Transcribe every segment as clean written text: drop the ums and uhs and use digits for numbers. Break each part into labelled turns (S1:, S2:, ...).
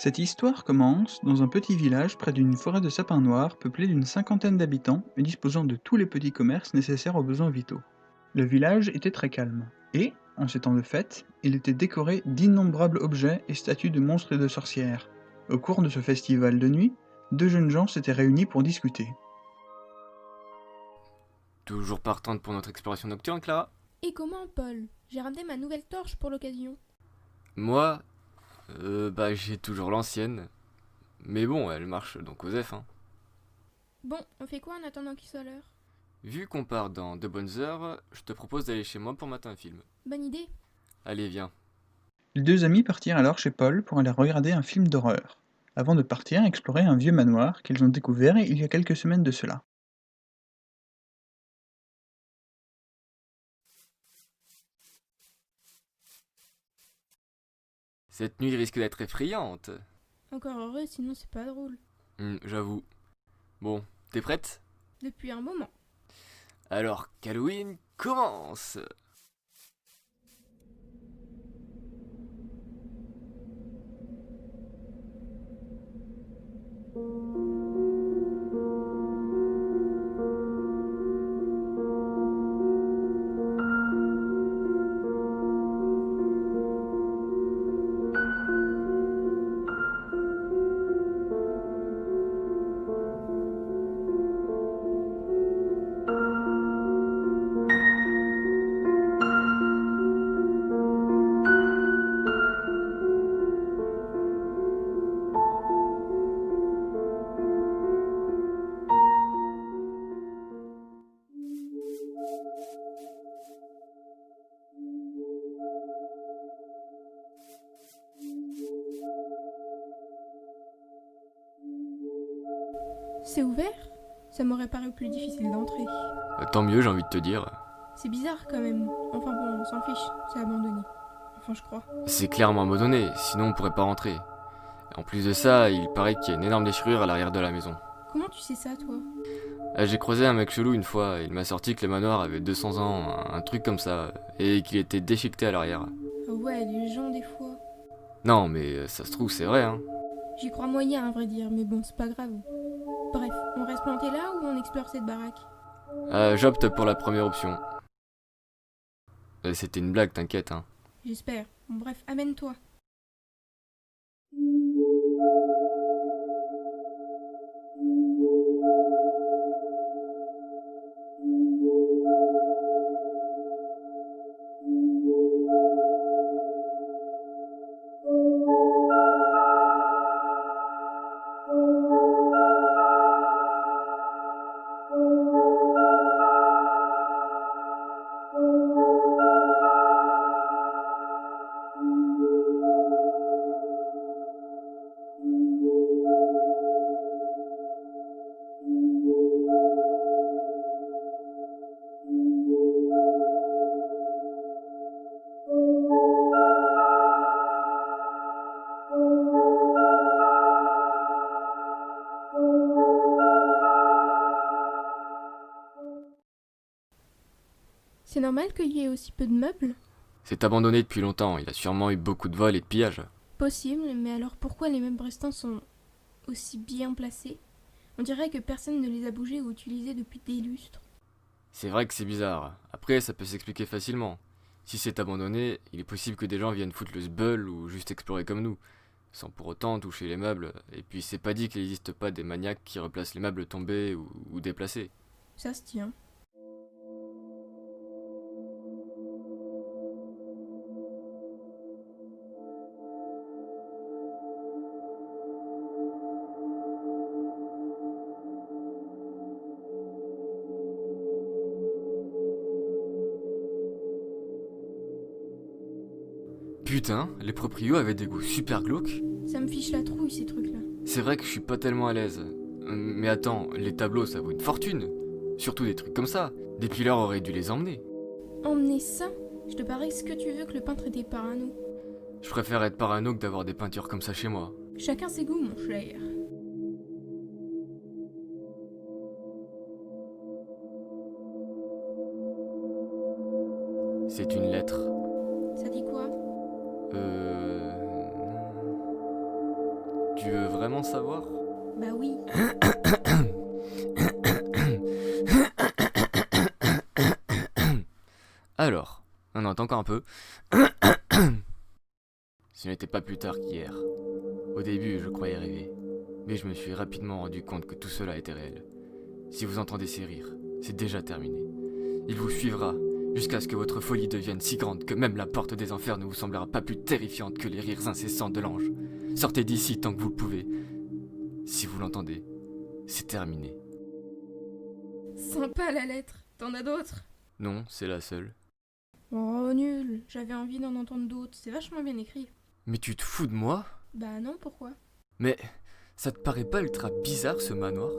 S1: Cette histoire commence dans un petit village près d'une forêt de sapins noirs peuplée d'une cinquantaine d'habitants et disposant de tous les petits commerces nécessaires aux besoins vitaux. Le village était très calme, et, en ces temps de fête, il était décoré d'innombrables objets et statues de monstres et de sorcières. Au cours de ce festival de nuit, deux jeunes gens s'étaient réunis pour discuter.
S2: Toujours partante pour notre exploration nocturne, Clara?
S3: Et comment, Paul? J'ai ramené ma nouvelle torche pour l'occasion.
S2: Moi, j'ai toujours l'ancienne. Mais bon, elle marche donc aux F, hein.
S3: Bon, on fait quoi en attendant qu'il soit l'heure?
S2: Vu qu'on part dans de bonnes heures, je te propose d'aller chez moi pour mater un film.
S3: Bonne idée.
S2: Allez, viens.
S1: Les deux amis partirent alors chez Paul pour aller regarder un film d'horreur, avant de partir explorer un vieux manoir qu'ils ont découvert il y a quelques semaines de cela.
S2: Cette nuit risque d'être effrayante.
S3: Encore heureux, sinon c'est pas drôle.
S2: J'avoue. Bon, t'es prête?
S3: Depuis un moment.
S2: Alors qu'Halloween commence!
S3: C'est ouvert? Ça m'aurait paru plus difficile d'entrer.
S2: Tant mieux, j'ai envie de te dire.
S3: C'est bizarre quand même. Enfin bon, on s'en fiche, c'est abandonné. Enfin, je crois.
S2: C'est clairement abandonné, sinon on pourrait pas rentrer. En plus de ça, il paraît qu'il y a une énorme déchirure à l'arrière de la maison.
S3: Comment tu sais ça, toi?
S2: J'ai croisé un mec chelou une fois, il m'a sorti que le manoir avait 200 ans, un truc comme ça, et qu'il était déchiqueté à l'arrière.
S3: Ah ouais, les gens des fois.
S2: Non, mais ça se trouve, c'est vrai, hein.
S3: J'y crois moyen, à vrai dire, mais bon, c'est pas grave. Bref, on reste planté là ou on explore cette baraque?
S2: J'opte pour la première option. C'était une blague, t'inquiète, hein.
S3: J'espère. Bon, bref, amène-toi. C'est normal qu'il y ait aussi peu de meubles?
S2: C'est abandonné depuis longtemps, il a sûrement eu beaucoup de vols et de pillages.
S3: Possible, mais alors pourquoi les meubles restants sont aussi bien placés? On dirait que personne ne les a bougés ou utilisés depuis des lustres.
S2: C'est vrai que c'est bizarre. Après, ça peut s'expliquer facilement. Si c'est abandonné, il est possible que des gens viennent foutre le sbeul ou juste explorer comme nous, sans pour autant toucher les meubles. Et puis c'est pas dit qu'il n'existe pas des maniaques qui replacent les meubles tombés ou déplacés.
S3: Ça se tient.
S2: Putain, les proprios avaient des goûts super glauques.
S3: Ça me fiche la trouille ces trucs-là.
S2: C'est vrai que je suis pas tellement à l'aise. Mais attends, les tableaux ça vaut une fortune. Surtout des trucs comme ça. Des pilleurs auraient dû les emmener.
S3: Emmener ça? Je te parie ce que tu veux que le peintre était parano.
S2: Je préfère être parano que d'avoir des peintures comme ça chez moi.
S3: Chacun ses goûts, mon cher.
S2: C'est une lettre.
S3: Ça dit quoi?
S2: Tu veux vraiment savoir?
S3: Bah oui.
S2: Alors, on entend encore un peu. Ce n'était pas plus tard qu'hier. Au début, je croyais rêver. Mais je me suis rapidement rendu compte que tout cela était réel. Si vous entendez ces rires, c'est déjà terminé. Il vous suivra, jusqu'à ce que votre folie devienne si grande que même la porte des enfers ne vous semblera pas plus terrifiante que les rires incessants de l'ange. Sortez d'ici tant que vous le pouvez. Si vous l'entendez, c'est terminé.
S3: Sympa la lettre. T'en as d'autres?
S2: Non, c'est la seule.
S3: Oh, nul. J'avais envie d'en entendre d'autres. C'est vachement bien écrit.
S2: Mais tu te fous de moi?
S3: Bah non, pourquoi?
S2: Mais ça te paraît pas ultra bizarre ce manoir?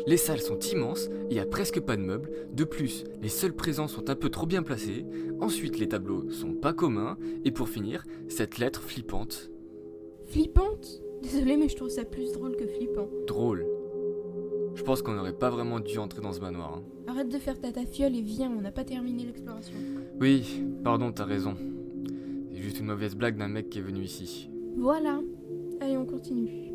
S2: Les salles sont immenses, il y a presque pas de meubles. De plus, les seuls présents sont un peu trop bien placés. Ensuite, les tableaux sont pas communs. Et pour finir, cette lettre flippante.
S3: Flippante? Désolée, mais je trouve ça plus drôle que flippant.
S2: Drôle. Je pense qu'on n'aurait pas vraiment dû entrer dans ce manoir. Hein.
S3: Arrête de faire ta fiole et viens, on n'a pas terminé l'exploration.
S2: Oui, pardon, t'as raison. C'est juste une mauvaise blague d'un mec qui est venu ici.
S3: Voilà. Allez, on continue.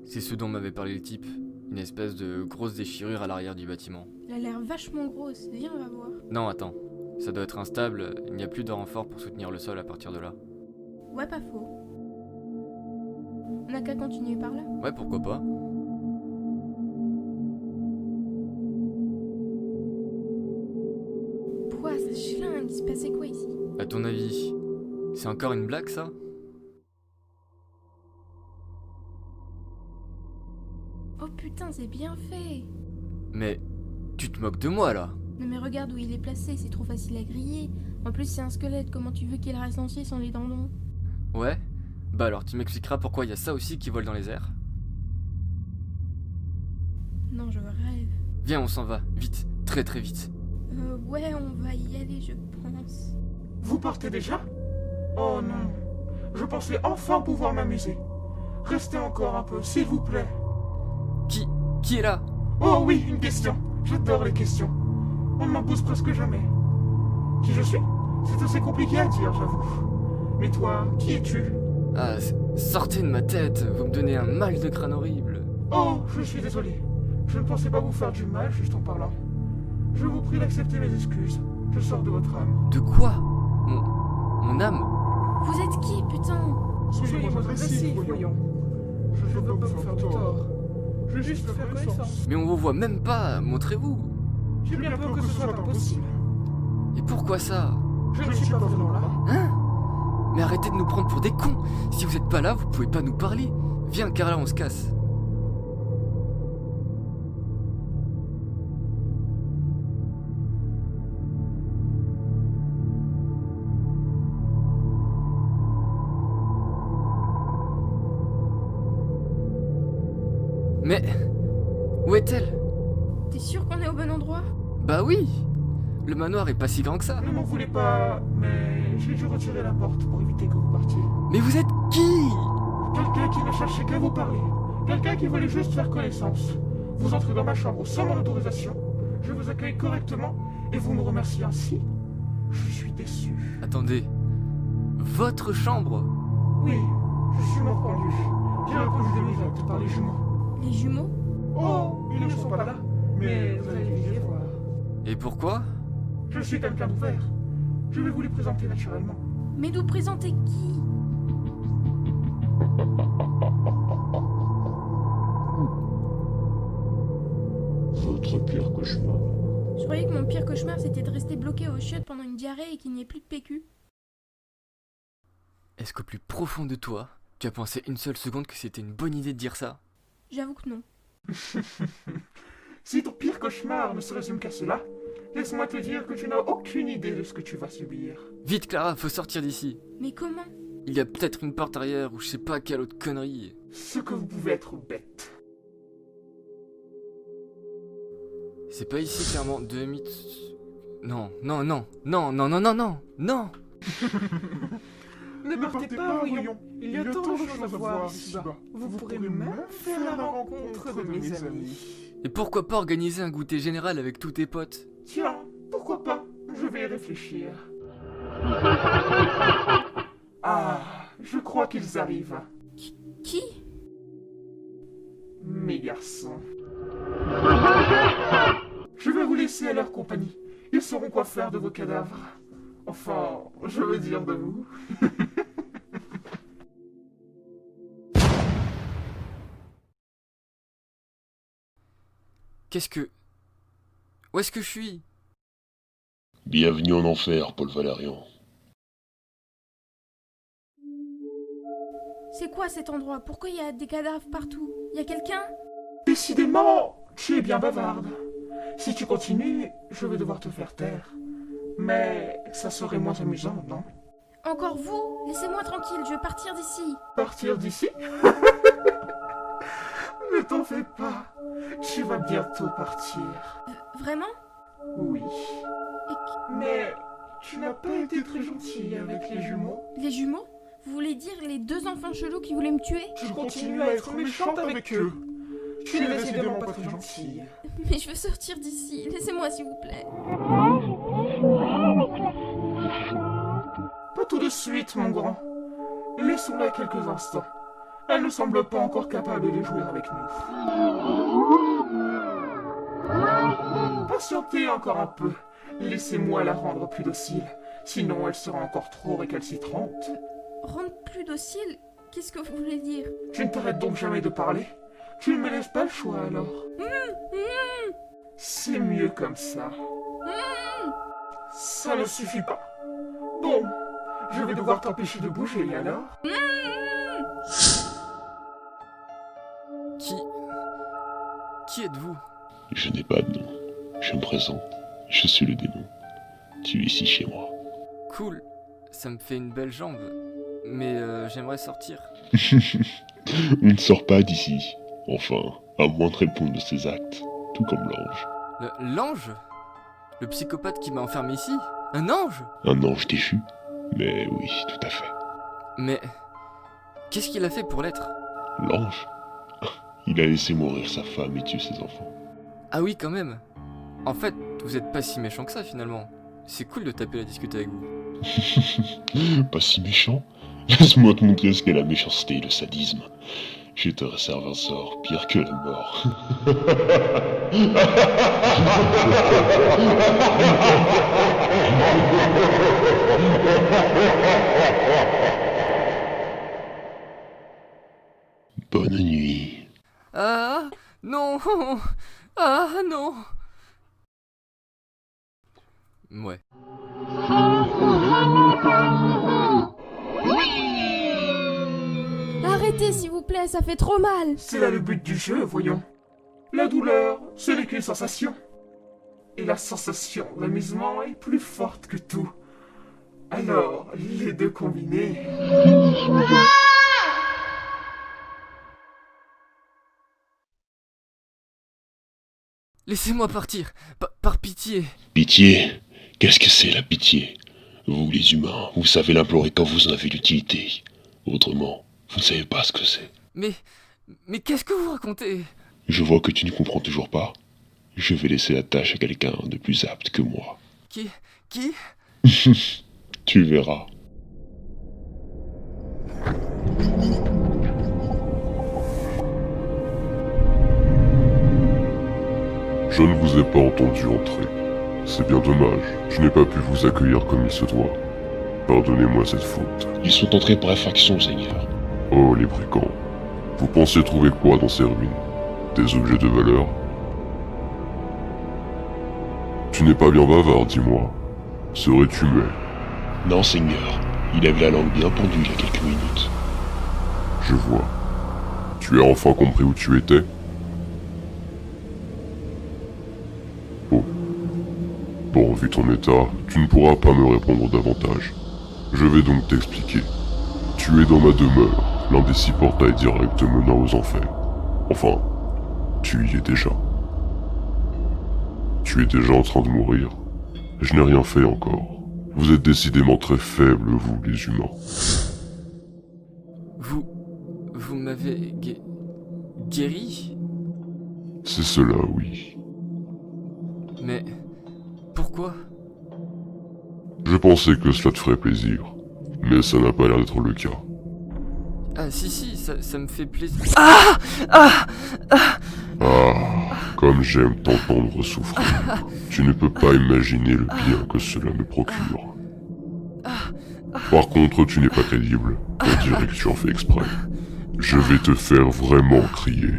S2: C'est ce dont m'avait parlé le type. Une espèce de grosse déchirure à l'arrière du bâtiment.
S3: Elle a l'air vachement grosse. Viens, on va voir.
S2: Non, attends. Ça doit être instable, il n'y a plus de renfort pour soutenir le sol à partir de là.
S3: Ouais, pas faux. On n'a qu'à continuer par là.
S2: Ouais, pourquoi pas.
S3: Pouah, ça schlingue. Il se passait quoi ici?
S2: À ton avis, c'est encore une blague ça?
S3: Oh putain, c'est bien fait.
S2: Mais tu te moques de moi là?
S3: Non mais regarde où il est placé, c'est trop facile à griller. En plus, c'est un squelette. Comment tu veux qu'il reste entier sans les tendons?
S2: Ouais? Bah alors tu m'expliqueras pourquoi il y a ça aussi qui vole dans les airs?
S3: Non, je rêve.
S2: Viens, on s'en va, vite, très très vite.
S3: Ouais, on va y aller, je pense.
S4: Vous partez déjà? Oh non, je pensais enfin pouvoir m'amuser. Restez encore un peu, s'il vous plaît.
S2: Qui est là?
S4: Oh oui, une question. J'adore les questions. On ne m'en pose presque jamais. Qui je suis? C'est assez compliqué à dire, j'avoue. Mais toi, qui es-tu?
S2: Ah, sortez de ma tête, vous me donnez un mal de crâne horrible.
S4: Oh, je suis désolé. Je ne pensais pas vous faire du mal juste en parlant. Je vous prie d'accepter mes excuses. Je sors de votre âme.
S2: De quoi? Mon âme?
S3: Vous êtes qui, putain?
S4: Soyez moins agressif, voyons. Je ne veux pas vous faire de tort. Je veux juste faire connaissance.
S2: Mais on vous voit même pas, montrez-vous.
S4: J'ai bien peur que ce soit impossible.
S2: Et pourquoi ça?
S4: Je ne suis pas vraiment là.
S2: Hein? Mais arrêtez de nous prendre pour des cons. Si vous êtes pas là, vous pouvez pas nous parler. Viens, Carla, on se casse. Mais où est-elle?
S3: T'es sûr qu'on est au bon endroit?
S2: Bah oui. Le manoir est pas si grand que ça.
S4: Ne m'en voulez pas, mais j'ai dû retirer la porte pour éviter que vous partiez.
S2: Mais vous êtes qui?
S4: Quelqu'un qui ne cherchait qu'à vous parler. Quelqu'un qui voulait juste faire connaissance. Vous entrez dans ma chambre sans mon autorisation. Je vous accueille correctement et vous me remerciez ainsi. Je suis déçu.
S2: Attendez. Votre chambre?
S4: Oui, je suis mort pendu. J'ai répondu des miracles par les jumeaux.
S3: Les jumeaux?
S4: Oh, ils ne sont pas là, mais vous allez les voir.
S2: Et pourquoi?
S4: Je suis quelqu'un d'ouvert. Je vais vous les présenter naturellement.
S3: Mais nous présenter qui?
S4: Votre pire cauchemar.
S3: Je croyais que mon pire cauchemar c'était de rester bloqué au chiottes pendant une diarrhée et qu'il n'y ait plus de PQ.
S2: Est-ce qu'au plus profond de toi, tu as pensé une seule seconde que c'était une bonne idée de dire ça?
S3: J'avoue que non.
S4: Si ton pire cauchemar ne se résume qu'à cela, laisse-moi te dire que tu n'as aucune idée de ce que tu vas subir.
S2: Vite, Clara, faut sortir d'ici.
S3: Mais comment?
S2: Il y a peut-être une porte arrière ou je sais pas quelle autre connerie.
S4: Ce que vous pouvez être bête.
S2: C'est pas ici clairement 2 mythes. Non, non, non, non, non, non, non, non, non.
S4: Ne partez pas, voyons. Il y a tant de choses à voir ici-bas. Vous pourrez même faire la rencontre de mes amis.
S2: Et pourquoi pas organiser un goûter général avec tous tes potes?
S4: Tiens, pourquoi pas? Je vais y réfléchir. Ah, je crois qu'ils arrivent.
S3: Qui?
S4: Mes garçons. Je vais vous laisser à leur compagnie. Ils sauront quoi faire de vos cadavres. Enfin, je veux dire de vous.
S2: Qu'est-ce que... Où est-ce que je suis?
S5: Bienvenue en enfer, Paul Valérian.
S3: C'est quoi cet endroit? Pourquoi il y a des cadavres partout? Il y a quelqu'un?
S4: Décidément, tu es bien bavarde. Si tu continues, je vais devoir te faire taire. Mais ça serait moins amusant, non?
S3: Encore vous? Laissez-moi tranquille, je veux partir d'ici.
S4: Partir d'ici? Ne t'en fais pas. Tu vas bientôt partir.
S3: Vraiment?
S4: Oui.
S3: Et
S4: Mais tu n'as pas été très gentil avec les jumeaux.
S3: les jumeaux? Vous voulez dire les deux enfants chelous qui voulaient me tuer?
S4: Tu continues à être méchante avec eux. Tu n'es décidément pas très gentille.
S3: Mais je veux sortir d'ici, laissez-moi s'il vous plaît.
S4: Pas tout de suite, mon grand. Laissons-la quelques instants. Elle ne semble pas encore capable de jouer avec nous. Patientez encore un peu. Laissez-moi la rendre plus docile. Sinon, elle sera encore trop récalcitrante.
S3: Rendre plus docile? Qu'est-ce que vous voulez dire?
S4: Tu ne t'arrêtes donc jamais de parler? Tu ne me laisses pas le choix alors? C'est mieux comme ça. Ça ne suffit pas. Bon, je vais devoir t'empêcher de bouger alors.
S2: Qui êtes-vous?
S5: Je n'ai pas de nom. Je me présente. Je suis le démon. Tu es ici chez moi.
S2: Cool, ça me fait une belle jambe. Mais j'aimerais sortir.
S5: On ne sort pas d'ici. Enfin, à moins de répondre de ses actes. Tout comme l'ange.
S2: L'ange? Le psychopathe qui m'a enfermé ici? Un ange?
S5: Un ange déchu? Mais oui, tout à fait.
S2: Mais... qu'est-ce qu'il a fait pour l'être?
S5: L'ange? Il a laissé mourir sa femme et tuer ses enfants.
S2: Ah oui, quand même. En fait, vous êtes pas si méchant que ça, finalement. C'est cool de taper la discute avec vous.
S5: Pas si méchant? Laisse-moi te montrer ce qu'est la méchanceté et le sadisme. Je te réserve un sort pire que la mort. Bonne nuit.
S2: Ah non. Ah non. Ouais.
S3: Arrêtez s'il vous plaît, ça fait trop mal.
S4: C'est là le but du jeu, voyons. La douleur, ce n'est qu'une sensation. Et la sensation d'amusement est plus forte que tout. Alors, les deux combinés...
S2: Laissez-moi partir. Par pitié.
S5: Pitié? Qu'est-ce que c'est la pitié? Vous, les humains, vous savez l'implorer quand vous en avez l'utilité. Autrement, vous ne savez pas ce que c'est.
S2: Mais qu'est-ce que vous racontez?
S5: Je vois que tu ne comprends toujours pas. Je vais laisser la tâche à quelqu'un de plus apte que moi.
S2: Qui?
S5: Tu verras.
S6: Je ne vous ai pas entendu entrer. C'est bien dommage, je n'ai pas pu vous accueillir comme il se doit. Pardonnez-moi cette faute.
S5: Ils sont entrés par effraction, Seigneur.
S6: Oh, les brigands. Vous pensez trouver quoi dans ces ruines? Des objets de valeur? Tu n'es pas bien bavard, dis-moi. Serais-tu muet?
S5: Non, Seigneur. Il avait la langue bien pendue il y a quelques minutes.
S6: Je vois. Tu as enfin compris où tu étais? Oh. Bon, vu ton état, tu ne pourras pas me répondre davantage. Je vais donc t'expliquer. Tu es dans ma demeure, l'un des 6 portails directs menant aux enfers. Enfin, tu y es déjà. Tu es déjà en train de mourir. Je n'ai rien fait encore. Vous êtes décidément très faibles, vous, les humains.
S2: Vous m'avez guéri?
S6: C'est cela, oui.
S2: Mais pourquoi?
S6: Je pensais que cela te ferait plaisir, mais ça n'a pas l'air d'être le cas.
S2: Ah si, ça me fait plaisir.
S6: Ah, comme j'aime t'entendre souffrir. Tu ne peux pas imaginer le bien que cela me procure. Par contre, tu n'es pas crédible. On dirait que tu en fais exprès. Je vais te faire vraiment crier.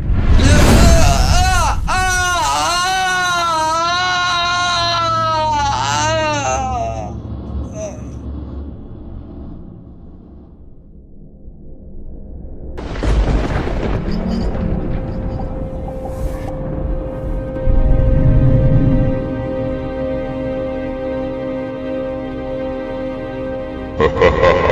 S6: Ha ha ha!